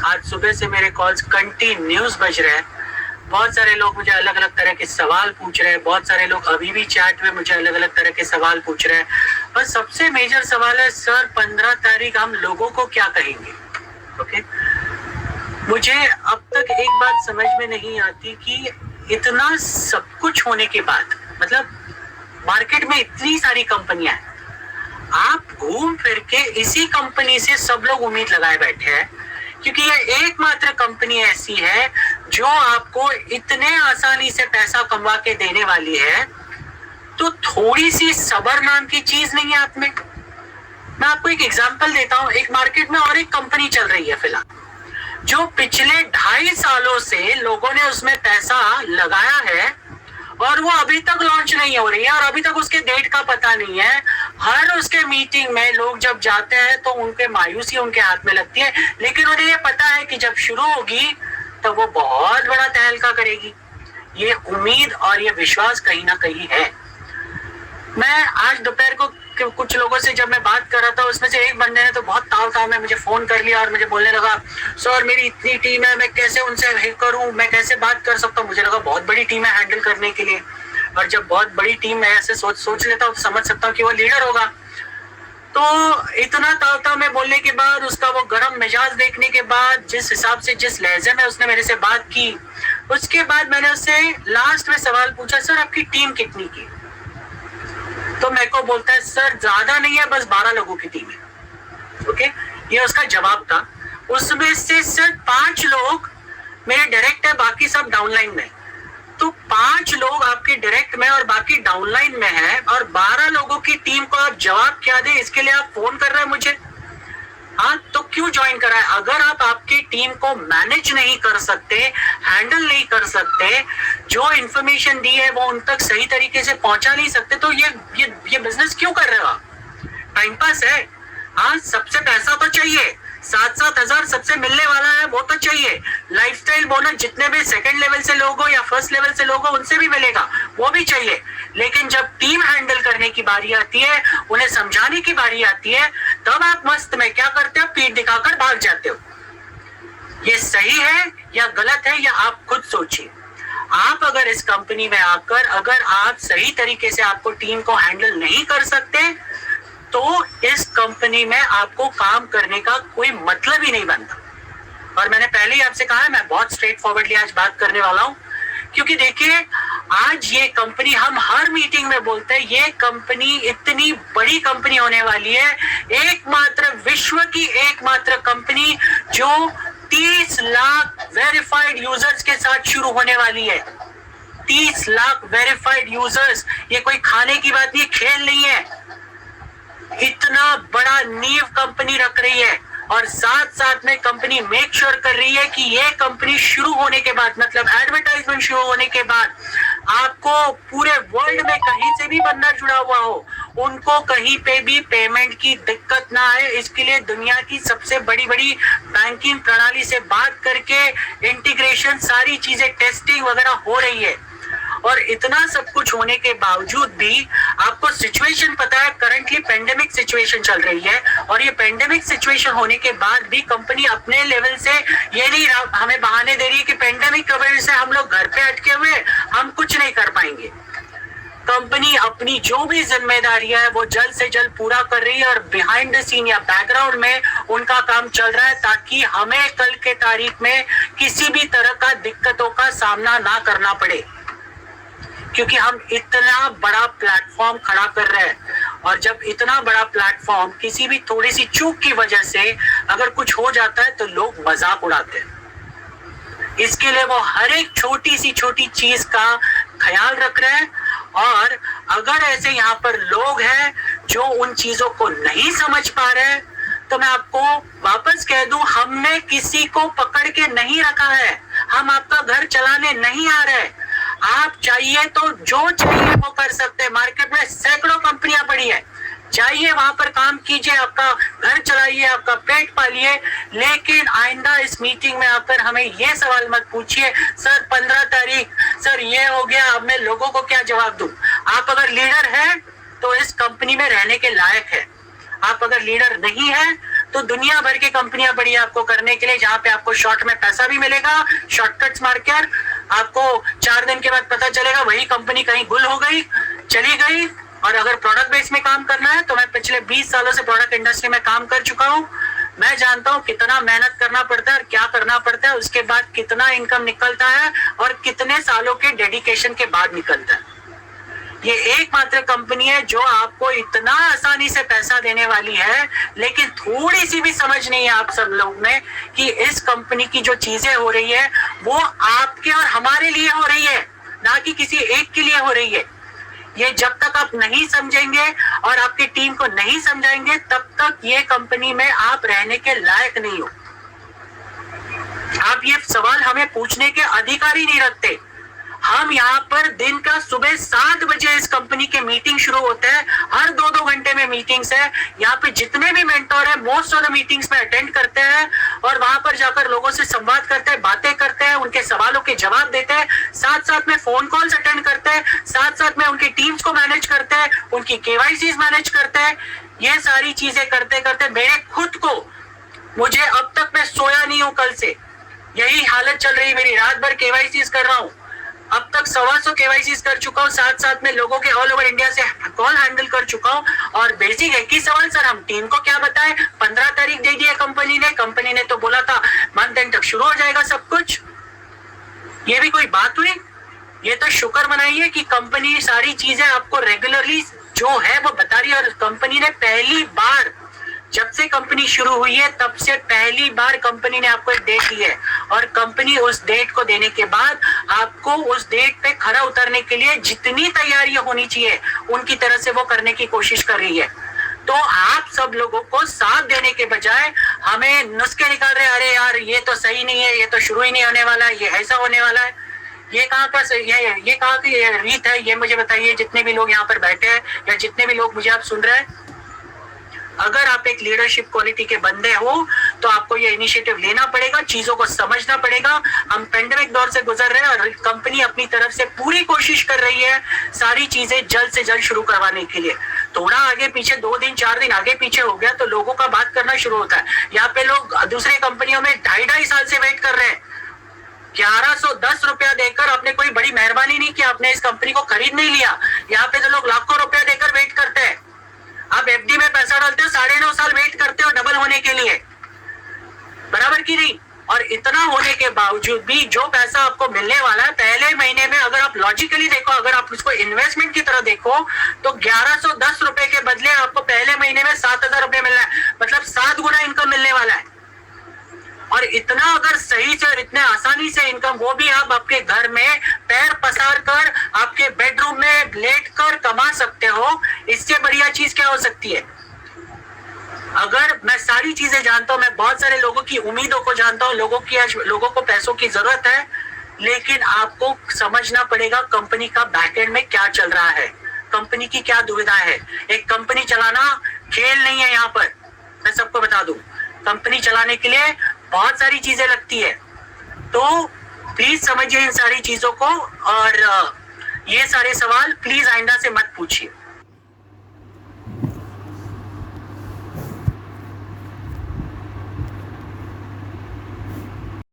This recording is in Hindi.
आज सुबह से मेरे कॉल्स कंटिन्यूस बज रहे हैं। बहुत सारे लोग मुझे अलग अलग तरह के सवाल पूछ रहे हैं, बहुत सारे लोग अभी भी चैट में मुझे अलग अलग तरह के सवाल पूछ रहे हैं। और सबसे मेजर सवाल है, सर 15 तारीख हम लोगों को क्या कहेंगे? ओके, मुझे अब तक एक बात समझ में नहीं आती कि इतना सब कुछ होने के बाद, मतलब मार्केट में इतनी सारी कंपनियां हैं, आप घूम फिर के इसी कंपनी से सब लोग उम्मीद लगाए बैठे हैं, क्योंकि ये एकमात्र कंपनी ऐसी है जो आपको इतने आसानी से पैसा कमा के देने वाली है। तो थोड़ी सी सब्र नाम की चीज नहीं है आप में? मैं आपको एक एग्जांपल देता हूं। एक मार्केट में और एक कंपनी चल रही है फिलहाल, जो पिछले 2.5 सालों से लोगों ने उसमें पैसा लगाया है और वो अभी तक लॉन्च नहीं हो रही है और अभी तक उसके डेट का पता नहीं है। हर उसके मीटिंग में लोग जब जाते हैं तो उनके मायूसी उनके हाथ में लगती है, लेकिन उन्हें ये पता है कि जब शुरू होगी तो वो बहुत बड़ा तहलका करेगी। ये उम्मीद और ये विश्वास कहीं ना कहीं है। मैं आज दोपहर को कुछ लोगों से जब मैं बात कर रहा था, उसमें से एक बंदे ने तो बहुत ताव में मुझे फोन कर लिया और मुझे बोलने लगा, सर मेरी इतनी टीम है, मैं कैसे उनसे करूं, मैं कैसे बात कर सकता हूं? मुझे लगा बहुत बड़ी टीम है हैंडल करने के लिए, और जब बहुत बड़ी टीम में ऐसे सोच लेता हूं तो समझ सकता हूं कि वो लीडर होगा। तो इतना ताव में बोलने के बाद, उसका वो गर्म मिजाज देखने के बाद, जिस हिसाब से जिस लहजे में उसने मेरे से बात की, उसके बाद मैंने उससे लास्ट में सवाल पूछा, सर आपकी टीम कितनी की? तो मेरे को बोलता है, सर ज्यादा नहीं है, बस 12 लोगों की टीम है। ओके, ये उसका जवाब था। उसमें से सिर्फ 5 लोग मेरे डायरेक्ट है, बाकी सब डाउनलाइन में। तो 5 लोग आपके डायरेक्ट में और बाकी डाउनलाइन में है, और 12 लोगों की टीम को आप जवाब क्या दे, इसके लिए आप फोन कर रहे हैं मुझे? हाँ, तो क्यों ज्वाइन करा है? अगर आप आपकी टीम को मैनेज नहीं कर सकते, हैंडल नहीं कर सकते, जो इंफॉर्मेशन दी है वो उन तक सही तरीके से पहुंचा नहीं सकते, तो ये बिजनेस क्यों कर रहे हो आप? टाइम पास है। हाँ, सबसे पैसा तो चाहिए, 7-7 हजार सबसे मिलने वाला है, वो तो चाहिए। लाइफस्टाइल बोनस जितने भी सेकंड लेवल से लोग हो या फर्स्ट लेवल से लोग हो उनसे भी मिलेगा, वो भी चाहिए। लेकिन जब टीम हैंडल करने की बारी आती है, उन्हें समझाने की बारी आती है, तब आप मस्त में क्या करते हो? पीठ दिखाकर भाग जाते हो। ये सही है या गलत है, या आप खुद सोचिए। आप अगर इस कंपनी में आकर अगर आप सही तरीके से आपको टीम को हैंडल नहीं कर सकते, तो इस कंपनी में आपको काम करने का कोई मतलब ही नहीं बनता। और मैंने पहले ही आपसे कहा है, मैं बहुत स्ट्रेट फॉरवर्डली आज बात करने वाला हूं, क्योंकि देखिए आज ये कंपनी, हम हर मीटिंग में बोलते हैं, ये कंपनी इतनी बड़ी कंपनी होने वाली है, एकमात्र विश्व की एकमात्र कंपनी जो 30 लाख वेरीफाइड यूजर्स के साथ शुरू होने वाली है। 30 लाख वेरीफाइड यूजर्स, ये कोई खाने की बात नहीं, खेल नहीं है। इतना बड़ा नींव कंपनी रख रही है, और साथ साथ में कंपनी मेक श्योर कर रही है कि ये कंपनी शुरू होने के बाद, मतलब एडवर्टाइजमेंट शुरू होने के बाद, आपको पूरे वर्ल्ड में कहीं से भी बंदा जुड़ा हुआ हो, उनको कहीं पे भी पेमेंट की दिक्कत ना आए, इसके लिए दुनिया की सबसे बड़ी बड़ी बैंकिंग प्रणाली से बात करके इंटीग्रेशन, सारी चीजें, टेस्टिंग वगैरह हो रही है। और इतना सब कुछ होने के बावजूद भी आपको सिचुएशन पता है, करंटली पेंडेमिक सिचुएशन चल रही है, और ये पेंडेमिक सिचुएशन होने के बाद भी कंपनी अपने लेवल से ये नहीं हमें बहाने दे रही है कि पेंडेमिक की वजह से हम लोग घर पे अटके हुए, हम कुछ नहीं कर पाएंगे। कंपनी अपनी जो भी जिम्मेदारियां है वो जल्द से जल्द पूरा कर रही है, और बिहाइंड द सीन या बैकग्राउंड में उनका काम चल रहा है, ताकि हमें कल के तारीख में किसी भी तरह का दिक्कतों का सामना ना करना पड़े, क्योंकि हम इतना बड़ा प्लेटफॉर्म खड़ा कर रहे हैं। और जब इतना बड़ा प्लेटफॉर्म किसी भी थोड़ी सी चूक की वजह से अगर कुछ हो जाता है तो लोग मजाक उड़ाते हैं। इसके लिए वो हर एक छोटी सी छोटी चीज का ख्याल रख रहे हैं। और अगर ऐसे यहाँ पर लोग हैं जो उन चीजों को नहीं समझ पा रहे हैं, तो मैं आपको वापस कह दूं, हमने किसी को पकड़ के नहीं रखा है, हम आपका घर चलाने नहीं आ रहे। आप चाहिए तो जो चाहिए वो कर सकते हैं। मार्केट में सैकड़ों कंपनियां पड़ी है, जाइए वहां पर काम कीजिए, आपका घर चलाइए, आपका पेट पालिए। लेकिन आइंदा इस मीटिंग में आकर हमें ये सवाल मत पूछिए, सर 15 तारीख, सर ये हो गया, अब मैं लोगों को क्या जवाब दूं? आप अगर लीडर हैं तो इस कंपनी में रहने के लायक है। आप अगर लीडर नहीं है तो दुनिया भर की कंपनियां पड़ी है आपको करने के लिए, जहां पे आपको शॉर्ट में पैसा भी मिलेगा, शॉर्टकट्स मारकर आपको 4 दिन के बाद पता चलेगा वही कंपनी कहीं गुल हो गई, चली गई। और अगर प्रोडक्ट बेस में काम करना है तो मैं पिछले 20 सालों से प्रोडक्ट इंडस्ट्री में काम कर चुका हूँ। मैं जानता हूँ कितना मेहनत करना पड़ता है और क्या करना पड़ता है, उसके बाद कितना इनकम निकलता है और कितने सालों के डेडिकेशन के बाद निकलता है। ये एकमात्र कंपनी है जो आपको इतना आसानी से पैसा देने वाली है, लेकिन थोड़ी सी भी समझ नहीं है आप सब लोग में कि इस कंपनी की जो चीजें हो रही है वो आपके और हमारे लिए हो रही है, ना कि किसी एक के लिए हो रही है। ये जब तक आप नहीं समझेंगे और आपकी टीम को नहीं समझाएंगे तब तक ये कंपनी में आप रहने के लायक नहीं हो। आप ये सवाल हमें पूछने के अधिकार ही नहीं रखते। हम यहाँ पर दिन का सुबह 7 बजे इस कंपनी के मीटिंग शुरू होते हैं, हर 2-2 घंटे में मीटिंग्स है। यहाँ पे जितने भी मेंटोर है मोस्ट ऑफ द मीटिंग्स में अटेंड करते हैं और वहां पर जाकर लोगों से संवाद करते हैं, बातें करते हैं, उनके सवालों के जवाब देते हैं, साथ साथ में फोन कॉल्स अटेंड करते हैं, साथ साथ में उनकी टीम्स को मैनेज करते हैं, उनकी केवाईसी मैनेज करते हैं। ये सारी चीजें करते करते मेरे खुद को, मुझे अब तक मैं सोया नहीं हूँ, कल से यही हालत चल रही मेरी, रात भर केवाईसी कर रहा हूँ। अब तक 125 केवाईसी कर चुका हूँ, साथ साथ में लोगों के ऑल ओवर इंडिया से कॉल हैंडल कर चुका हूँ। और बेसिक एक ही सवाल, सर हम टीम को क्या बताएं, 15 तारीख दे दी है कंपनी ने तो बोला था मंथ एंड तक शुरू हो जाएगा सब कुछ। ये भी कोई बात हुई? ये तो शुक्र मनाइए कि कंपनी सारी चीजें आपको रेगुलरली जो है वो बता रही है। और कंपनी ने पहली बार, जब से कंपनी शुरू हुई है तब से पहली बार कंपनी ने आपको एक डेट दी है, और कंपनी उस डेट को देने के बाद आपको उस डेट पे खरा उतरने के लिए जितनी तैयारियां होनी चाहिए उनकी तरह से वो करने की कोशिश कर रही है। तो आप सब लोगों को साथ देने के बजाय हमें नुस्खे निकाल रहे, अरे यार ये तो सही नहीं है, ये तो शुरू ही नहीं होने वाला है, ये ऐसा होने वाला है, ये कहाँ का ये कहाँ की रीत है, ये मुझे बताइए। जितने भी लोग यहाँ पर बैठे हैं या जितने भी लोग मुझे आप सुन रहे हैं, अगर आप एक लीडरशिप क्वालिटी के बंदे हो तो आपको ये इनिशिएटिव लेना पड़ेगा, चीजों को समझना पड़ेगा। हम पेंडेमिक दौर से गुजर रहे हैं और कंपनी अपनी तरफ से पूरी कोशिश कर रही है सारी चीजें जल्द से जल्द शुरू करवाने के लिए। थोड़ा आगे पीछे 2 दिन 4 दिन आगे पीछे हो गया तो लोगों का बात करना शुरू होता है। यहाँ पे लोग दूसरी कंपनियों में 2.5 साल से वेट कर रहे हैं। 1110 रुपया देकर आपने कोई बड़ी मेहरबानी नहीं की, आपने इस कंपनी को खरीद नहीं लिया। यहाँ पे तो लोग लाखों रुपया देकर वेट करते हैं। आप एफडी में पैसा डालते हो, 9.5 साल वेट करते हो डबल होने के लिए, बराबर की नहीं। और इतना होने के बावजूद भी जो पैसा आपको मिलने वाला है पहले महीने में, अगर आप लॉजिकली देखो, अगर आप उसको इन्वेस्टमेंट की तरह देखो तो 1110 रुपए के बदले आपको पहले महीने में 7,000 रुपए मिलना है, मतलब 7 गुना इनकम मिलने वाला है। और इतना अगर सही से और इतने आसानी से इनकम, वो भी आप आपके घर में पैर पसार कर आपके बेडरूम में लेट कर कमा सकते हो, इससे बढ़िया चीज क्या हो सकती है। अगर मैं सारी चीजें जानता हूं, मैं बहुत सारे लोगों की उम्मीदों को जानता हूं, लोगों को पैसों की जरूरत है, लेकिन आपको समझना पड़ेगा कंपनी का बैकएंड में क्या चल रहा है, कंपनी की क्या दुविधा है। एक कंपनी चलाना खेल नहीं है। यहाँ पर मैं सबको बता दूं, कंपनी चलाने के लिए बहुत सारी चीजें लगती है। तो प्लीज समझिए इन सारी चीजों को, और ये सारे सवाल प्लीज आइंदा से मत पूछिए।